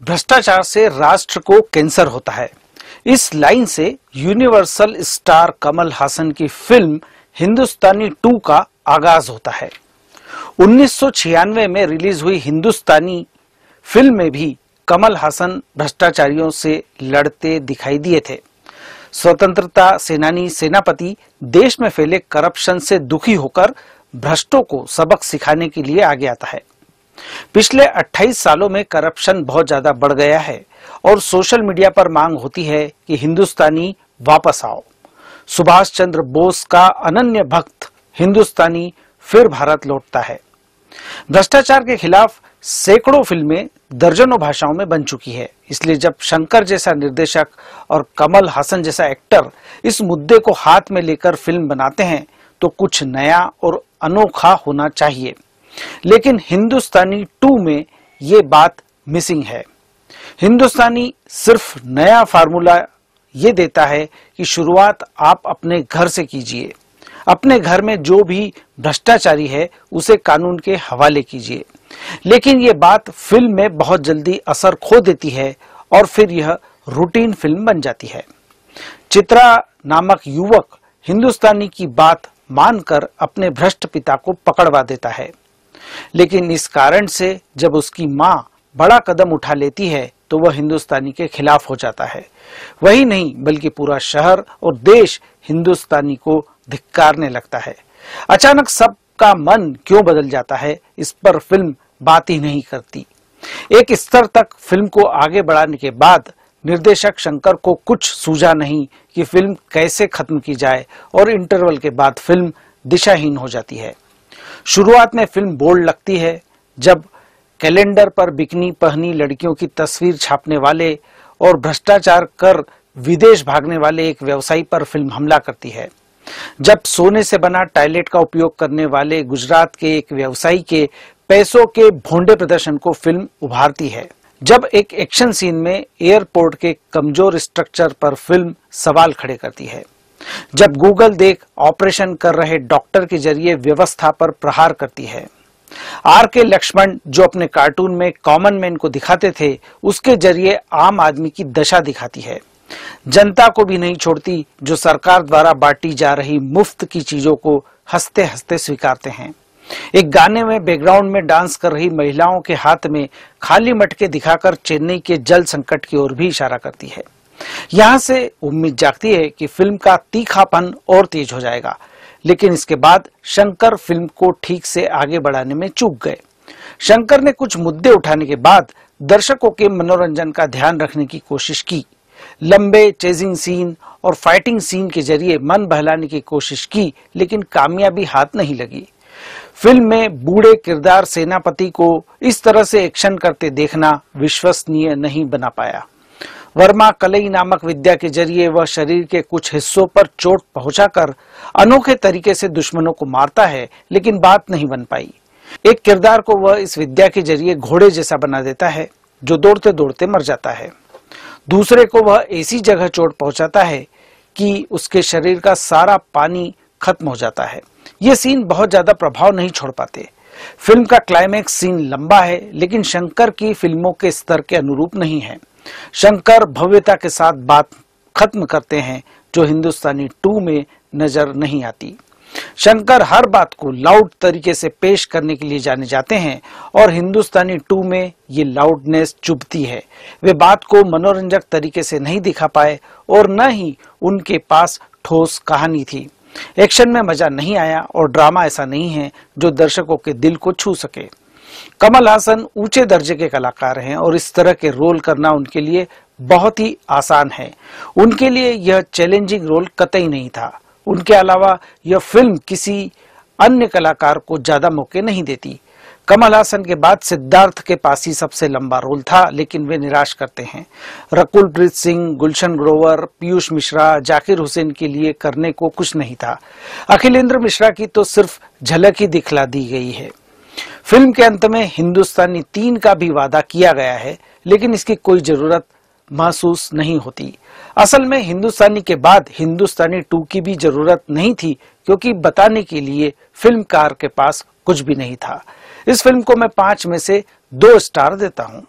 भ्रष्टाचार से राष्ट्र को कैंसर होता है। इस लाइन से यूनिवर्सल स्टार कमल हासन की फिल्म हिंदुस्तानी 2 का आगाज होता है। 1996 में रिलीज हुई हिंदुस्तानी फिल्म में भी कमल हासन भ्रष्टाचारियों से लड़ते दिखाई दिए थे। स्वतंत्रता सेनानी सेनापति देश में फैले करप्शन से दुखी होकर भ्रष्टों को सबक सिखाने के लिए आगे आता है। पिछले 28 सालों में करप्शन बहुत ज्यादा बढ़ गया है और सोशल मीडिया पर मांग होती है कि हिंदुस्तानी वापस आओ। सुभाष चंद्र बोस का अनन्य भक्त हिंदुस्तानी फिर भारत लौटता है। भ्रष्टाचार के खिलाफ सैकड़ों फिल्में दर्जनों भाषाओं में बन चुकी है। इसलिए जब शंकर जैसा निर्देशक और कमल हासन जैसा एक्टर इस मुद्दे को हाथ में लेकर फिल्म बनाते हैं तो कुछ नया और अनोखा होना चाहिए। लेकिन हिंदुस्तानी 2 में ये बात मिसिंग है। हिंदुस्तानी सिर्फ नया फार्मूला ये देता है कि शुरुआत आप अपने घर से कीजिए। अपने घर में जो भी भ्रष्टाचारी है उसे कानून के हवाले कीजिए। लेकिन ये बात फिल्म में बहुत जल्दी असर खो देती है और फिर यह रूटीन फिल्म बन जाती है। चित्रा नामक युवक हिंदुस्तानी की बात मानकर अपने भ्रष्ट पिता को पकड़वा देता है, लेकिन इस कारण से जब उसकी मां बड़ा कदम उठा लेती है तो वह हिंदुस्तानी के खिलाफ हो जाता है। वही नहीं बल्कि पूरा शहर और देश हिंदुस्तानी को धिक्कारने लगता है। अचानक सबका मन क्यों बदल जाता है, इस पर फिल्म बात ही नहीं करती। एक स्तर तक फिल्म को आगे बढ़ाने के बाद निर्देशक शंकर को कुछ सूझा नहीं कि फिल्म कैसे खत्म की जाए और इंटरवल के बाद फिल्म दिशाहीन हो जाती है। शुरुआत में फिल्म बोल्ड लगती है जब कैलेंडर पर बिकनी पहनी लड़कियों की तस्वीर छापने वाले और भ्रष्टाचार कर विदेश भागने वाले एक व्यवसायी पर फिल्म हमला करती है। जब सोने से बना टॉयलेट का उपयोग करने वाले गुजरात के एक व्यवसायी के पैसों के भोंडे प्रदर्शन को फिल्म उभारती है। जब एक एक्शन सीन में एयरपोर्ट के कमजोर स्ट्रक्चर पर फिल्म सवाल खड़े करती है। जब गूगल देख ऑपरेशन कर रहे डॉक्टर के जरिए व्यवस्था पर प्रहार करती है। आर के लक्ष्मण जो अपने कार्टून में कॉमन मैन को दिखाते थे उसके जरिए आम आदमी की दशा दिखाती है। जनता को भी नहीं छोड़ती जो सरकार द्वारा बांटी जा रही मुफ्त की चीजों को हंसते हंसते स्वीकारते हैं। एक गाने में बैकग्राउंड में डांस कर रही महिलाओं के हाथ में खाली मटके दिखाकर चेन्नई के जल संकट की ओर भी इशारा करती है। यहां से उम्मीद जागती है कि फिल्म का तीखापन और तेज हो जाएगा, लेकिन इसके बाद शंकर फिल्म को ठीक से आगे बढ़ाने में चूक गए। शंकर ने कुछ मुद्दे उठाने के बाद दर्शकों के मनोरंजन का ध्यान रखने की कोशिश की। लंबे चेजिंग सीन और फाइटिंग सीन के जरिए मन बहलाने की कोशिश की, लेकिन कामयाबी हाथ नहीं लगी। फिल्म में बूढ़े किरदार सेनापति को इस तरह से एक्शन करते देखना विश्वसनीय नहीं बना पाया। वर्मा कलई नामक विद्या के जरिए वह शरीर के कुछ हिस्सों पर चोट पहुंचाकर अनोखे तरीके से दुश्मनों को मारता है, लेकिन बात नहीं बन पाई। एक किरदार को वह इस विद्या के जरिए घोड़े जैसा बना देता है जो दौड़ते दौड़ते मर जाता है। दूसरे को वह ऐसी जगह चोट पहुंचाता है कि उसके शरीर का सारा पानी खत्म हो जाता है। ये सीन बहुत ज्यादा प्रभाव नहीं छोड़ पाते। फिल्म का क्लाइमैक्स सीन लंबा है, लेकिन शंकर की फिल्मों के स्तर के अनुरूप नहीं है। शंकर भव्यता के साथ बात खत्म करते हैं जो हिंदुस्तानी 2 में नजर नहीं आती। शंकर हर बात को लाउड तरीके से पेश करने के लिए जाने जाते हैं और हिंदुस्तानी 2 में ये लाउडनेस चुभती है। वे बात को मनोरंजक तरीके से नहीं दिखा पाए और न ही उनके पास ठोस कहानी थी। एक्शन में मजा नहीं आया और ड्रामा ऐसा नहीं है जो दर्शकों के दिल को छू सके। कमल हासन ऊंचे दर्जे के कलाकार हैं और इस तरह के रोल करना उनके लिए बहुत ही आसान है। उनके लिए यह चैलेंजिंग रोल कतई नहीं था। उनके अलावा यह फिल्म किसी अन्य कलाकार को ज्यादा मौके नहीं देती। कमल हासन के बाद सिद्धार्थ के पास ही सबसे लंबा रोल था, लेकिन वे निराश करते हैं। रकुलप्रीत सिंह, गुलशन ग्रोवर, पीयूष मिश्रा, जाकिर हुसैन के लिए करने को कुछ नहीं था। अखिलेंद्र मिश्रा की तो सिर्फ झलक ही दिखला दी गई है। फिल्म के अंत में हिंदुस्तानी 3 का भी वादा किया गया है, लेकिन इसकी कोई जरूरत महसूस नहीं होती। असल में हिंदुस्तानी के बाद हिंदुस्तानी 2 की भी जरूरत नहीं थी, क्योंकि बताने के लिए फिल्मकार के पास कुछ भी नहीं था। इस फिल्म को मैं 5 में से 2 स्टार देता हूं।